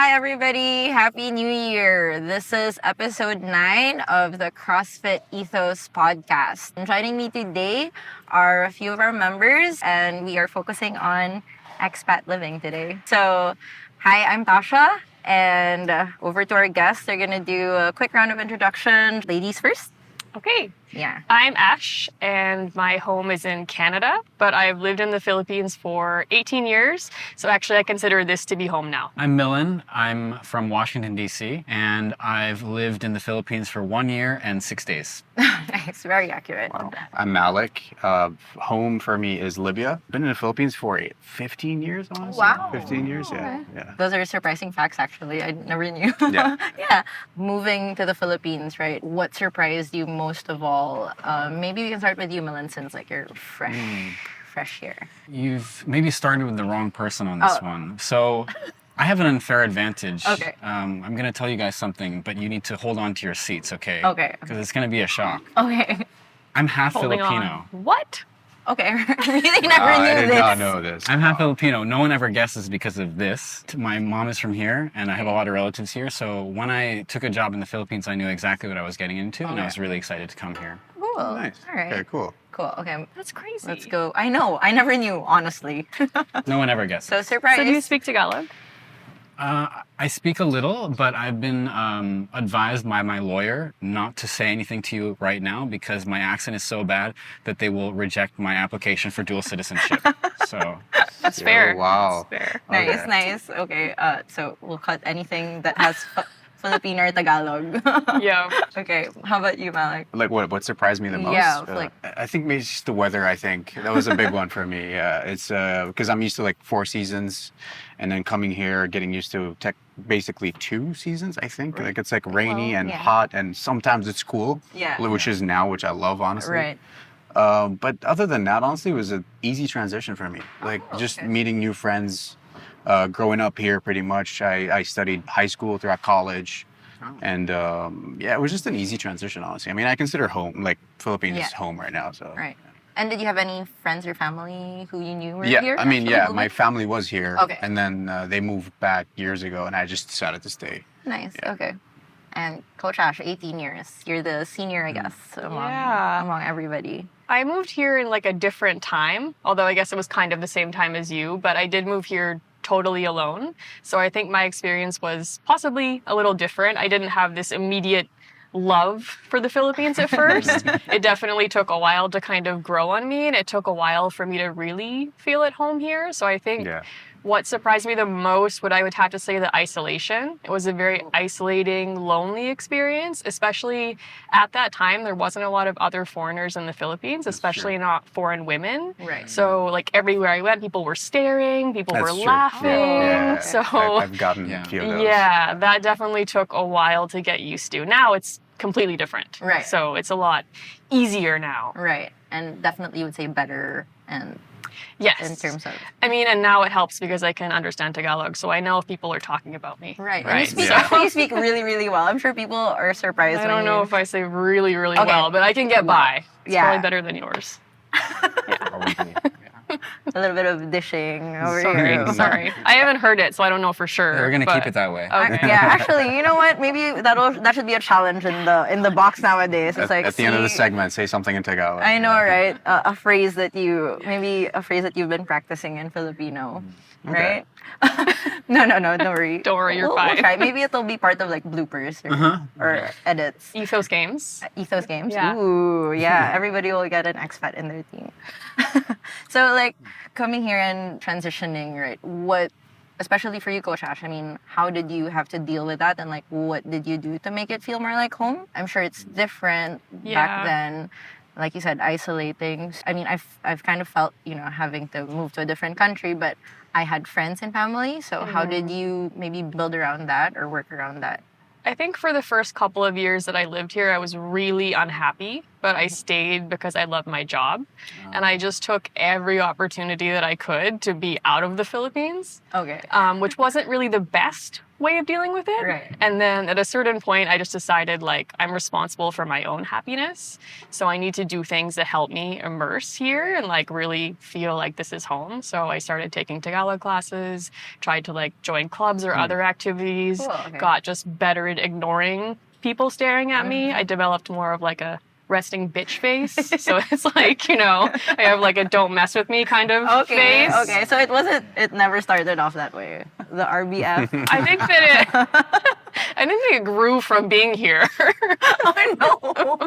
Hi, everybody. Happy New Year. This is episode 9 of the CrossFit Ethos podcast. Joining me today are a few of our members, and we are focusing on expat living today. So, hi, I'm Tasha, and over to our guests. They're going to do a quick round of introduction. Ladies first. Okay. Yeah. I'm Ash, and my home is in Canada, but I've lived in the Philippines for 18 years, so actually I consider this to be home now. I'm Millen. I'm from Washington, D.C., and I've lived in the Philippines for 1 year and 6 days. Nice. Very accurate. Wow. I'm Malik. Home for me is Libya. Been in the Philippines for 15 years, honestly. Wow. 15 years, Okay. yeah. Those are surprising facts, actually. I never knew. Yeah. Yeah. Moving to the Philippines, right? What surprised you most of all? Maybe we can start with you, Milan, since you're fresh here. You've maybe started with the wrong person on this one. So I have an unfair advantage. Okay. I'm going to tell you guys something, but you need to hold on to your seats, okay? Okay. Because it's going to be a shock. Okay. I'm half Holding Filipino. on. What? Okay. Really never I knew did this. not know this. I'm half Filipino. No one ever guesses because of this. My mom is from here, and I have a lot of relatives here. So when I took a job in the Philippines, I knew exactly what I was getting into, and I was really excited to come here. Cool. Nice. All right. Okay, cool. Cool. Okay. That's crazy. Let's go. I know. I never knew, honestly. No one ever guesses. So surprise. So do you speak Tagalog? I speak a little, but I've been advised by my lawyer not to say anything to you right now because my accent is so bad that they will reject my application for dual citizenship. So That's fair. Wow. That's fair. Nice, Okay. nice. Okay. So we'll cut anything that has Filipino or Tagalog. Yeah. Okay. How about you, Malik? Like what surprised me the most? Yeah, I think maybe it's just the weather. I think that was a big one for me. Yeah, it's because I'm used to 4 seasons, and then coming here, getting used to basically 2 seasons. I think it's rainy and yeah. hot, and sometimes it's cool. Yeah. Which is now, which I love, honestly. Right. But other than that, honestly, it was an easy transition for me. Just okay. meeting new friends. Growing up here, pretty much, I studied high school throughout college. And yeah, it was just an easy transition, honestly. I mean, I consider home, Philippines is home right now. So Right. And did you have any friends or family who you knew were Yeah, here? I mean, actually yeah, moving? my family was here. Okay. And then they moved back years ago, and I just decided to stay. Nice. Yeah. Okay. And Coach Ash, 18 years. You're the senior, I guess, Yeah. among everybody. I moved here in a different time, although I guess it was kind of the same time as you, but I did move here totally alone. So I think my experience was possibly a little different. I didn't have this immediate love for the Philippines at first. It definitely took a while to kind of grow on me, and it took a while for me to really feel at home here. So I think Yeah. what surprised me the most, I would have to say, the isolation. It was a very isolating, lonely experience, especially at that time. There wasn't a lot of other foreigners in the Philippines, especially not foreign women. Right. So everywhere I went, people were staring, people were That's true. laughing. Yeah. So I've gotten a few of those. yeah, that definitely took a while to get used to. Now it's completely different. Right. So it's a lot easier now. Right. And definitely you would say better and Yes. in terms of... I mean, and now it helps because I can understand Tagalog, so I know if people are talking about me. Right. Right. And you speak, Yeah. you speak really, really well. I'm sure people are surprised I when don't know you... if I say really, really Okay. well, but I can get by. It's Yeah. probably better than yours. Probably. A little bit of dishing over Sorry, here. sorry. I haven't heard it, so I don't know for sure. we're going to but- keep it that way. Okay. Yeah, actually, you know what? Maybe that should be a challenge in the box nowadays. It's At the end of the see- segment, say something in Tagalog. I know, right? A phrase that you've been practicing in Filipino, right? No, don't worry. Don't worry, you're We'll fine. try. Maybe it'll be part of bloopers or edits. Ethos Games. Ethos games. Yeah. Ooh, yeah. Everybody will get an expat in their team. So coming here and transitioning, right? What, especially for you, Coach Ash, I mean, how did you have to deal with that, and what did you do to make it feel more like home? I'm sure it's different Yeah. back then. Like you said, isolating. I mean, I've kind of felt, having to move to a different country, but I had friends and family. So how did you maybe build around that or work around that? I think for the first couple of years that I lived here, I was really unhappy, but I stayed because I loved my job. And I just took every opportunity that I could to be out of the Philippines, Okay. which wasn't really the best way of dealing with it. Right. And then at a certain point, I just decided like I'm responsible for my own happiness. So I need to do things that help me immerse here and like really feel like this is home. So I started taking Tagalog classes, tried to like join clubs or other activities, Cool, okay. got just better at ignoring people staring at me. I developed more of like a resting bitch face. So it's like, you know, I have like a don't mess with me kind of Okay, face. okay. So it never started off that way. The RBF. I think that it grew from being here. Oh no.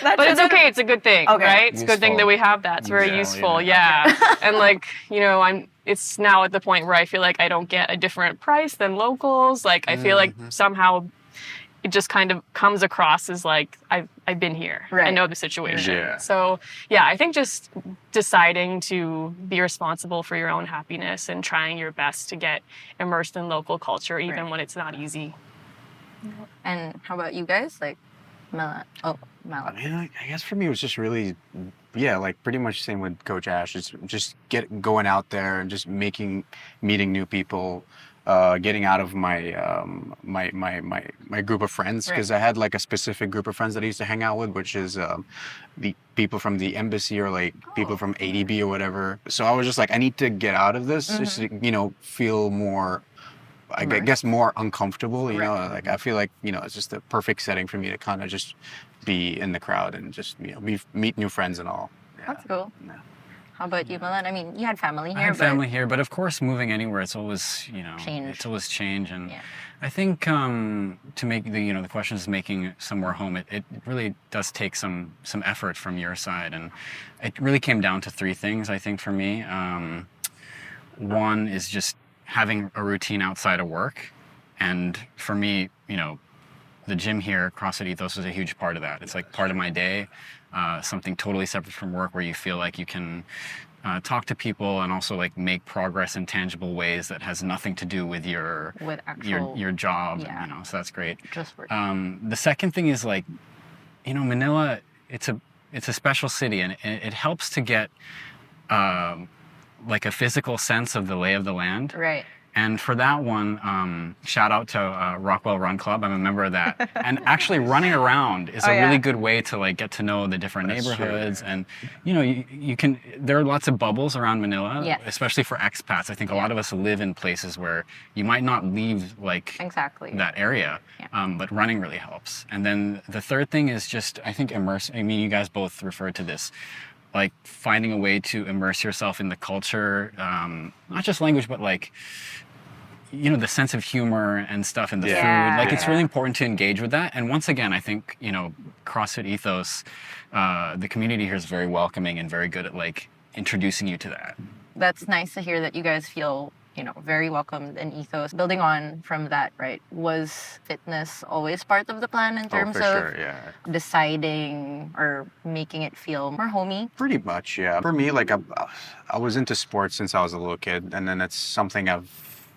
That But it's shouldn't- okay. It's a good thing, Okay. right? It's a good thing that we have that. It's very useful. Yeah. And like, you know, it's now at the point where I feel like I don't get a different price than locals. Like I feel like somehow it just kind of comes across as like I've been here. I Right. know the situation. Yeah. So yeah, I think just deciding to be responsible for your own happiness and trying your best to get immersed in local culture, even Right. when it's not easy. And how about you guys? Like Mela. Oh, I Mela. mean, I guess for me it was just really, yeah, like pretty much same with Coach Ash. Just going out there and just meeting new people, getting out of my group of friends, because I had like a specific group of friends that I used to hang out with, which is the people from the embassy or like people from ADB or whatever. So I was just like, I need to get out of this, just to, you know, feel more. I guess more uncomfortable, you know, like I feel like, you know, it's just a perfect setting for me to kind of just be in the crowd and just, you know, meet new friends and all. Yeah. That's cool. Yeah. How about you, Milan? I mean, you had family here, I have but family here, but of course, moving anywhere, it's always, you know, Change. it's always change. And Yeah. I think to make the question is making somewhere home, it really does take some effort from your side. And it really came down to three things, I think, for me. One is just having a routine outside of work. And for me, you know, the gym here, CrossFit Ethos, is a huge part of that. It's like part of my day, something totally separate from work where you feel like you can talk to people and also like make progress in tangible ways that has nothing to do with your actual your job. yeah. You know, so that's great. just work. The second thing is like, you know, Manila, it's a special city, and it helps to get like a physical sense of the lay of the land. Right. And for that one, shout out to Rockwell Run Club. I'm a member of that. And actually running around is a really good way to like get to know the different neighborhoods. And, you know, you can, there are lots of bubbles around Manila, especially for expats. I think a lot of us live in places where you might not leave like that area, but running really helps. And then the third thing is just, I think, immerse. I mean, you guys both referred to this. Like finding a way to immerse yourself in the culture, not just language, but like, you know, the sense of humor and stuff and the food. Like it's really important to engage with that. And once again, I think, you know, CrossFit Ethos, the community here is very welcoming and very good at like introducing you to that. That's nice to hear that you guys feel, you know, very welcomed in Ethos. Building on from that, right, was fitness always part of the plan in terms of deciding or making it feel more homey? Pretty much, yeah. For me, like I was into sports since I was a little kid, and then it's something I've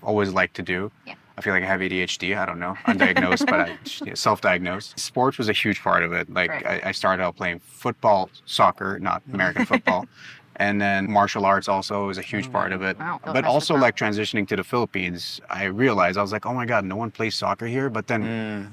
always liked to do. Yeah. I feel like I have ADHD. I don't know. Undiagnosed, but I self-diagnosed. Sports was a huge part of it. Like I started out playing football, soccer, not American football. And then martial arts also is a huge part of it. Wow. But also like transitioning to the Philippines, I realized, I was like, oh my God, no one plays soccer here. But then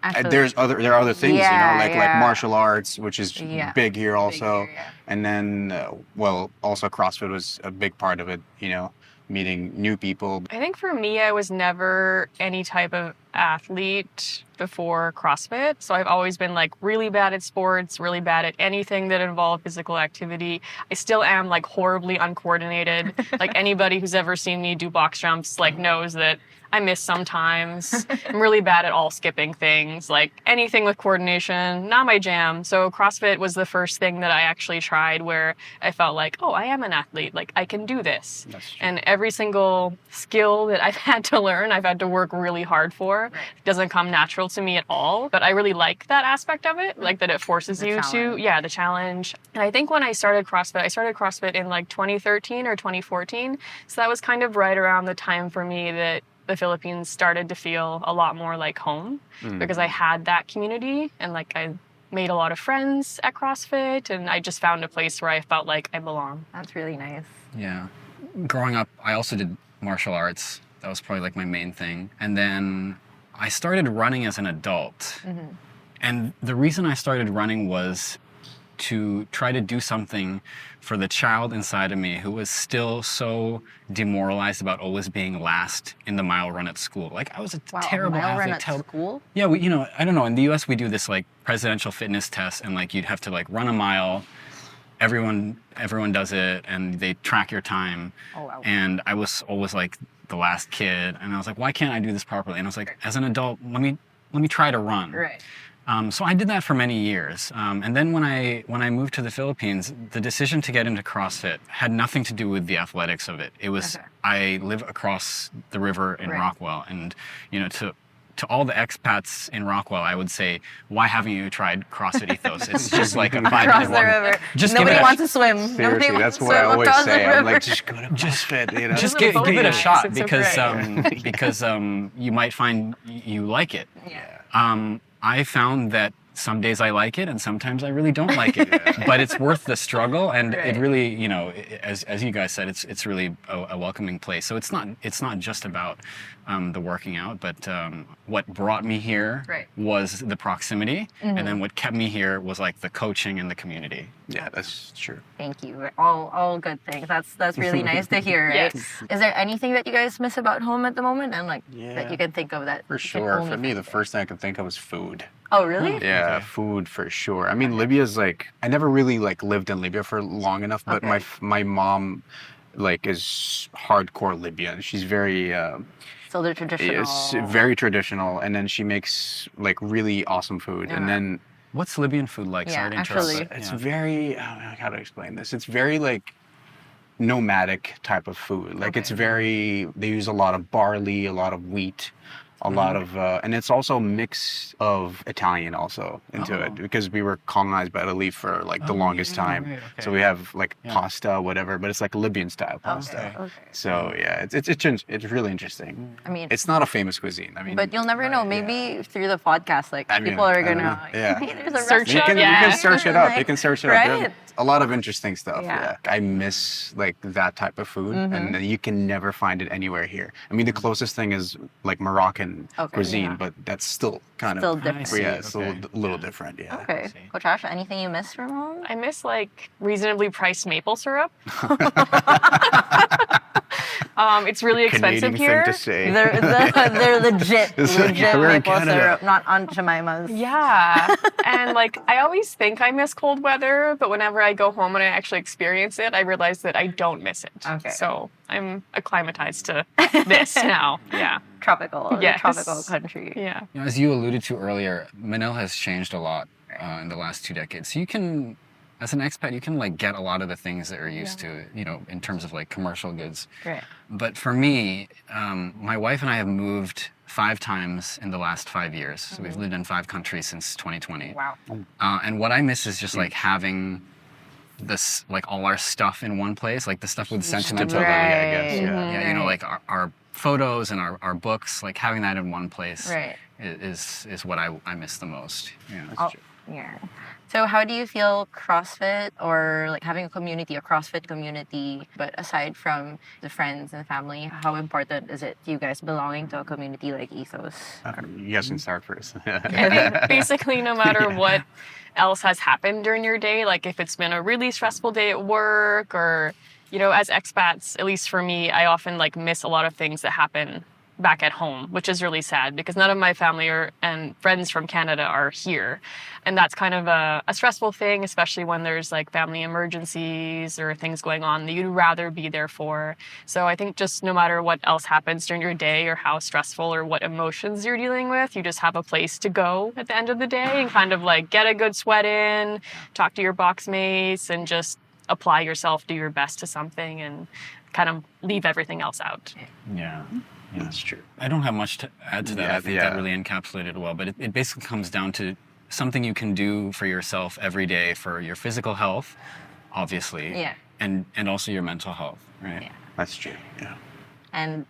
Actually, there are other things, you know, like martial arts, which is big here also. And then, well, also CrossFit was a big part of it, you know, meeting new people. I think for me, I was never any type of athlete before CrossFit. So I've always been like really bad at sports, really bad at anything that involved physical activity. I still am like horribly uncoordinated. Like anybody who's ever seen me do box jumps like knows that I miss sometimes. I'm really bad at all skipping things, like anything with coordination, not my jam. So CrossFit was the first thing that I actually tried where I felt like, oh, I am an athlete, like I can do this. And every single skill that I've had to learn, I've had to work really hard for. It doesn't come natural to me at all, but I really like that aspect of it, like that it forces the challenge. And I think when I started CrossFit in like 2013 or 2014. So that was kind of right around the time for me that the Philippines started to feel a lot more like home because I had that community and like I made a lot of friends at CrossFit and I just found a place where I felt like I belong. That's really nice. Yeah. Growing up, I also did martial arts. That was probably like my main thing. And then I started running as an adult. And the reason I started running was to try to do something for the child inside of me who was still so demoralized about always being last in the mile run at school. Like I was a terrible mile run athlete. at school? Yeah, we, I don't know. In the U.S., we do this like presidential fitness test, and like you'd have to like run a mile. Everyone does it, and they track your time. Oh, wow. And I was always like the last kid, and I was like, why can't I do this properly? And I was like, as an adult, let me try to run. Right. So I did that for many years, and then when I moved to the Philippines, the decision to get into CrossFit had nothing to do with the athletics of it. It was I live across the river in Rockwell, and to all the expats in Rockwell, I would say, why haven't you tried CrossFit Ethos? It's just like a 5-minute Across the walk. river. Just Nobody give it wants to swim. Seriously, Nobody wants that's to what I swim always across say. the I'm river. like, just go to CrossFit. You know? Just Those are give it a both shot nice. It's so because you might find you like it. Yeah. I found that some days I like it and sometimes I really don't like it, but it's worth the struggle, and it really, as you guys said, it's really a welcoming place. So it's not just about the working out, but what brought me here was the proximity, and then what kept me here was like the coaching and the community. Yeah, that's true. Thank you. All good things. That's really nice to hear, right? Yes. Is there anything that you guys miss about home at the moment, and like Yeah. that you can think of that? For you can sure. only For me, find the there? first thing I could think of was food. Oh, really? Yeah, Okay. food for sure. I mean, Libya's like I never really like lived in Libya for long enough, but my mom like is hardcore Libyan. She's very So they're traditional. is very traditional, and then she makes like really awesome food, and then What's Libyan food like? Yeah, Sorry to interrupt. actually. but, it's yeah. very how to explain this. It's very like nomadic type of food. Like it's very they use a lot of barley, a lot of wheat, a lot of and it's also a mix of Italian also into it because we were colonized by Italy for like the longest time. right, So okay. we have like pasta, whatever, but it's like Libyan style pasta. Okay. So yeah, it's really interesting. I mean, It's not a famous cuisine. I mean, but you'll never know. Maybe through the podcast, like I mean, people are I don't gonna. know. Yeah. Hey, there's a Search you restaurant. it can, up. you Yeah. can search it up. You Like, can search it up. There right? are a lot of interesting stuff. Yeah. Yeah. I miss like that type of food, and you can never find it anywhere here. I mean, the closest thing is like Moroccan cuisine, but that's still kind Still of different. yeah, it's Okay. a little different. Yeah. Okay. Coach Ash, anything you miss from home? I miss like reasonably priced maple syrup. It's really expensive Canadian here. thing to say. They're legit It's like, legit we're in maple Canada. syrup, not Aunt Jemima's. Yeah. And like I always think I miss cold weather, but whenever I go home and I actually experience it, I realize that I don't miss it. Okay. So I'm acclimatized to this now. Yeah. Tropical. Yes. Tropical country. Yeah. As you alluded to earlier, Manila has changed a lot in the last 2 decades. So you can, as an expat, you can like get a lot of the things that you're used to, in terms of like commercial goods. Right. But for me, my wife and I have moved 5 times in the last 5 years. So we've lived in 5 countries since 2020. Wow. And what I miss is just like having this, like all our stuff in one place, like the stuff with sentimental value, I guess. Right. Yeah, like our photos and our books, like having that in one place Right. is what I miss the most. Yeah. Oh, yeah. So how do you feel CrossFit or like having a CrossFit community, but aside from the friends and the family, how important is it to you guys belonging to a community like Ethos? You guys can start first. I think basically no matter what else has happened during your day, like if it's been a really stressful day at work or, as expats, at least for me, I often like miss a lot of things that happen back at home, which is really sad because none of my family and friends from Canada are here. And that's kind of a stressful thing, especially when there's like family emergencies or things going on that you'd rather be there for. So I think just no matter what else happens during your day or how stressful or what emotions you're dealing with, you just have a place to go at the end of the day and kind of like get a good sweat in, talk to your box mates and just apply yourself, do your best to something and kind of leave everything else out. Yeah. Yeah. That's true. I don't have much to add to that. Yeah, I think that really encapsulated it well. But it basically comes down to something you can do for yourself every day for your physical health, obviously, Yeah. and also your mental health, right? Yeah. That's true. Yeah. And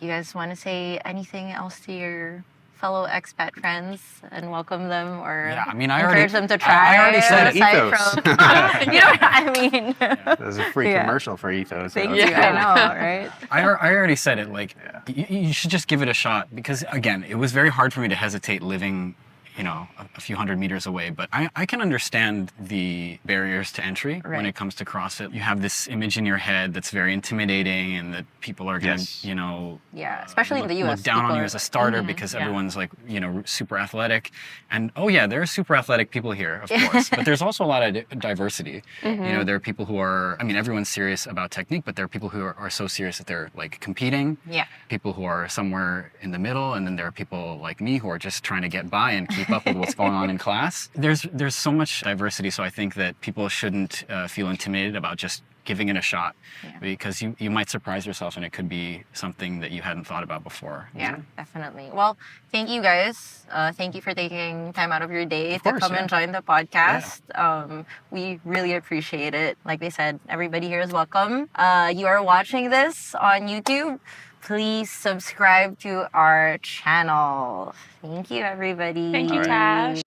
do you guys want to say anything else to your fellow expat friends and welcome them or Yeah, I mean, I encourage already- them to try? I already said it. aside Ethos. from, you know what I mean? There's a free Yeah. commercial for Ethos. Thank Let's you. go. I know, right? I already said it. Like, you should just give it a shot because, again, it was very hard for me to hesitate living, a few hundred meters away. But I can understand the barriers to entry when Right. it comes to CrossFit. You have this image in your head that's very intimidating, and that people are going Yes. to, Yeah, especially in the US. look down on people you are as a like, starter Mhm, because yeah. everyone's like, super athletic. And oh yeah, there are super athletic people here, of course. But there's also a lot of diversity. Mhm. There are people who are, I mean, everyone's serious about technique, but there are people who are so serious that they're like competing. Yeah. People who are somewhere in the middle, and then there are people like me who are just trying to get by and keep up with what's going on in class. There's so much diversity, so I think that people shouldn't feel intimidated about just giving it a shot, Yeah. because you might surprise yourself, and it could be something that you hadn't thought about before. Yeah, definitely. Well, thank you guys. Thank you for taking time out of your day Of to course, come yeah. and join the podcast. We really appreciate it. Like they said, everybody here is welcome. You are watching this on YouTube. Please subscribe to our channel. Thank you, everybody. Thank you, All right. Tash.